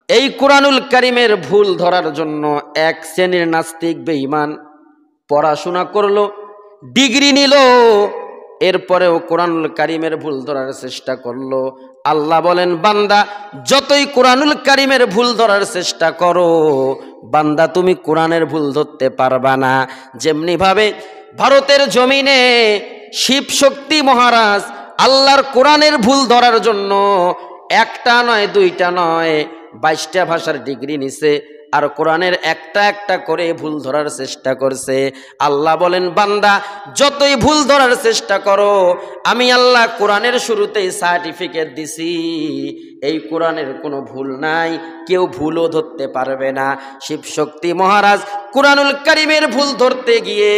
এই কুরআনুল কারীমের ভুল ধরার জন্য এক শ্রেণীর নাস্তিক বেঈমান পড়াশোনা করলো, ডিগ্রি নিল, এরপরেও কুরআনুল কারীমের ভুল ধরার চেষ্টা করলো। আল্লাহ বলেন, বান্দা যতই কুরআনুল কারীমের ভুল ধরার চেষ্টা করো, বান্দা তুমি কোরআনের ভুল ধরতে পারবা না। যেমনি ভাবে ভারতের জমিনে শিব শক্তি মহারাজ আল্লাহর কোরআনের ভুল ধরার জন্য একটা নয়, দুইটা নয়, 22টা ভাষার ডিগ্রি নিছে, আর কোরআনের একটা একটা করে ভুল ধরার চেষ্টা করছে। আল্লাহ বলেন, বান্দা যতই ভুল ধরার চেষ্টা করো, আমি আল্লাহ কোরআনের শুরুতেই সার্টিফিকেট দিছি, এই কোরআনের কোনো ভুল নাই, কেউ ভুলও ধরতে পারবে না। শিবশক্তি মহারাজ কুরআনুল কারীমের ভুল ধরতে গিয়ে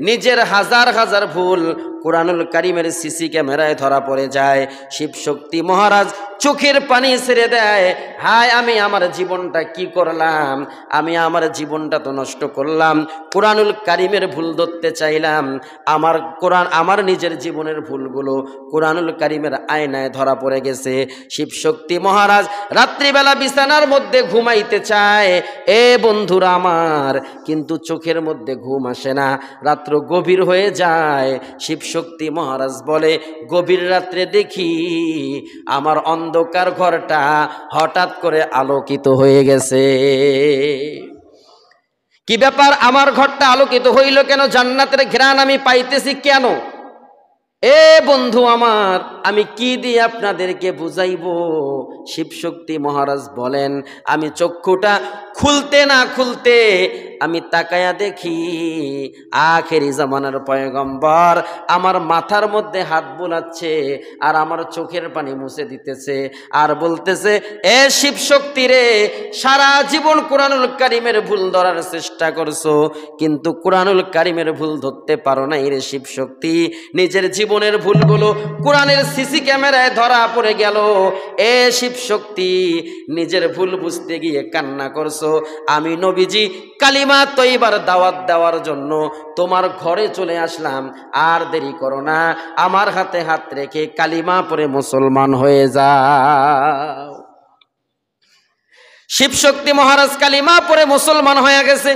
নিজের হাজার হাজার ভুল কুরআনুল কারীমের সিসি ক্যামেরায় ধরা পড়ে যায়। শিবশক্তি মহারাজ চোখের পানি ছেড়ে দেয়, হায় আমি আমার জীবনটা কি করলাম, আমি আমার জীবনটা তো নষ্ট করলাম, কুরআনুল কারীমের ভুল ধরতে চাইলাম, আমার কোরআন আমার নিজের জীবনের ভুলগুলো কুরআনুল কারীমের আয়নায় ধরা পড়ে গেছে। শিবশক্তি মহারাজ রাত্রিবেলা বিছানার মধ্যে ঘুমাইতে চায়, এ বন্ধুরা আমার, কিন্তু চোখের মধ্যে ঘুম আসে না, রাত্র গভীর হয়ে যায়। শিবশক্তি মহারাজ বলে, গভীর রাত্রে দেখি আমার অন্ধকার ঘরটা হঠাৎ করে আলোকিত হয়ে গেছে। কি ব্যাপার, আমার ঘরটা আলোকিত হইল কেন? জান্নাতের ঘ্রাণ আমি পাইতেছি কেন? এ বন্ধু আমার, আমি কি দিয়ে আপনাদেরকে বুঝাইবো? শিবশক্তি মহারাজ বলেন, আমি চক্ষুটা খুলতে না খুলতে আমি তাকায়া দেখি আখেরি জামানার পয়গম্বর আমার মাথার মধ্যে হাত বুলাচ্ছে আর আমার চোখের পানি মুছে দিতেছে আর বলতেছে, এ শিবশক্তি রে, সারা জীবন কুরআনুল কারীমের ভুল ধরার চেষ্টা করছো, কিন্তু কুরআনুল কারীমের ভুল ধরতে পারো নাই রে শিবশক্তি। নিজের জীবনের ভুলগুলো কোরআনের সিসি ক্যামেরায় ধরা পড়ে গেল। এ শিবশক্তি, নিজের ভুল বুঝতে গিয়ে কান্না করছো। আমি নবীজি কালিমা তয়্যিবার দাওয়াত দেওয়ার জন্য তোমার ঘরে চলে আসলাম, আর দেরি করো না, আমার হাতে হাত রেখে কালিমা পড়ে মুসলমান হয়ে যাও। শিবশক্তি মহারাজ কালিমা পড়ে মুসলমান হয়ে গেছে।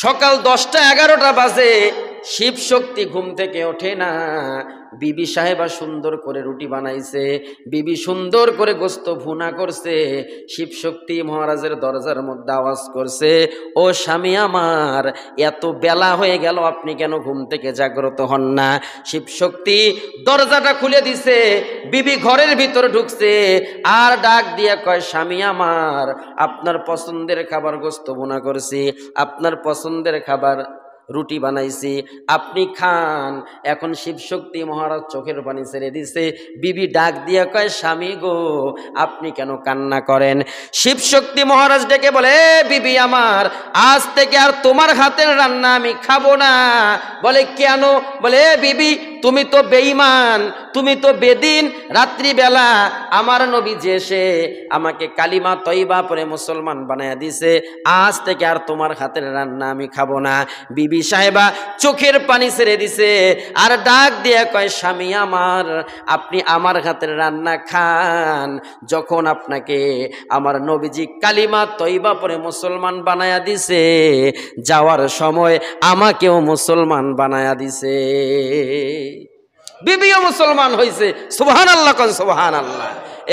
সকাল 10টা 11টা বাজে, শিবশক্তি ঘুম থেকে ওঠে না। বিবি সাহেবা সুন্দর করে রুটি বানাইছে, বিবি সুন্দর করে গোস্ত ভুনা করছে। শিবশক্তি মহারাজের দরজার মধ্যে আওয়াজ করছে, ও স্বামী আমার, এত বেলা হয়ে গেল, আপনি কেন ঘুম থেকে জাগ্রত হন না? শিবশক্তি দরজাটা খুলে দিছে, বিবি ঘরের ভিতর ঢুকছে আর ডাক দিয়ে কয়, স্বামী আমার, আপনার পছন্দের খাবার গোস্ত ভুনা করছি, আপনার পছন্দের খাবার রুটি বানাইছি, আপনি খান। এখন শিবশক্তি মহারাজ চোখের পানি ছেড়ে দিছে। বিবি ডাক দিয়ে কয়, স্বামী গো, আপনি কেন কান্না করেন? শিবশক্তি মহারাজ ডেকে বলে, বিবি আমার, আজ থেকে আর তোমার হাতের রান্না আমি খাবো না। বলে কেন? বলে, বিবি তুমি তো বেঈমান, তুমি তো বেদিন। রাত্রিবেলা আমার নবীজি এসে আমাকে কালিমা তয়্যিবা পড়ে মুসলমান বানায়া দিছে, আজ থেকে আর তোমার হাতের রান্না আমি খাবো না। বিবি সাহেবা চোখের পানি ছেড়ে দিছে আর ডাক দিয়ে কয়, স্বামী আমার, আপনি আমার হাতের রান্না খান। যখন আপনাকে আমার নবীজি কালিমা তয়্যিবা পড়ে মুসলমান বানায়া দিছে, যাওয়ার সময় আমাকেও মুসলমান বানায়া দিছে। বিবিও মুসলমান হয়েছে। সুবহানাল্লাহ, কোন সুবহানাল্লাহ।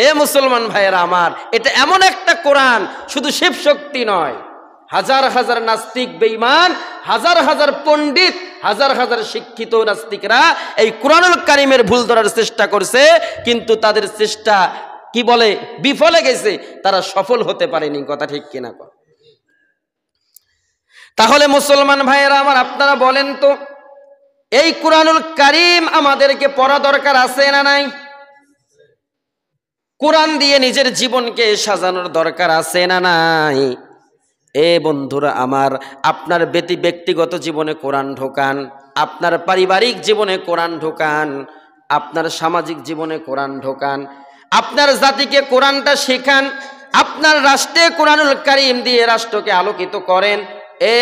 এ মুসলমান ভাইয়েরা আমার, এটা এমন একটা কোরআন, শুধু শিবশক্তি নয়, হাজার হাজার নাস্তিক বেঈমান, হাজার হাজার পণ্ডিত, হাজার হাজার শিক্ষিত নাস্তিকরা এই কুরআনুল কারীমের ভুল ধরার চেষ্টা করছে, কিন্তু তাদের চেষ্টা কি বলে বিফলে গেছে, তারা সফল হতে পারেনি। কথা ঠিক কিনা? তাহলে মুসলমান ভাইয়েরা আমার, আপনারা বলেন তো, এই কুরআনুল কারীম আমাদেরকে পড়া দরকার আছে না নাই? কোরআন দিয়ে নিজের জীবনকে সাজানোর দরকার আছে না নাই? এ বন্ধুরা আমার, আপনার ব্যক্তিগত জীবনে কোরআন ঢোকান, আপনার পারিবারিক জীবনে কোরআন ঢোকান, আপনার সামাজিক জীবনে কোরআন ঢোকান, আপনার জাতিকে কোরআনটা শেখান, আপনার রাষ্ট্রে কোরআনুল কারীম দিয়ে রাষ্ট্রকে আলোকিত করেন। এ